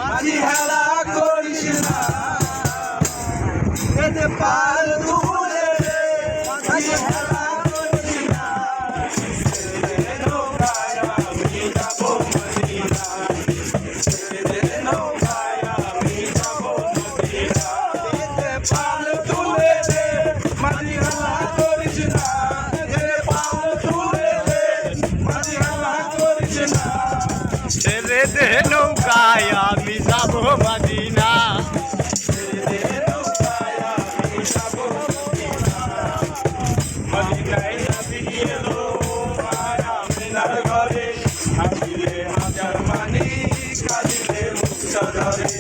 মাঝি হেলা করিস না এতে পাল তুলে মাঝি হেলা করিস না নৌকায় আমি যাব মদিনা নৌকায় আমি যাব মদিনা এতে পাল তুলে মাঝি হেলা করিস না এতে পাল তুলে মাঝি হেলা করিস না ছেড়ে দে নৌকায় আমি যাব মদিনা মদিনায় নবী এলো আমিনার ঘরে হাজিরে হাজার মানি কাঁদিলে মুক্ত ধরে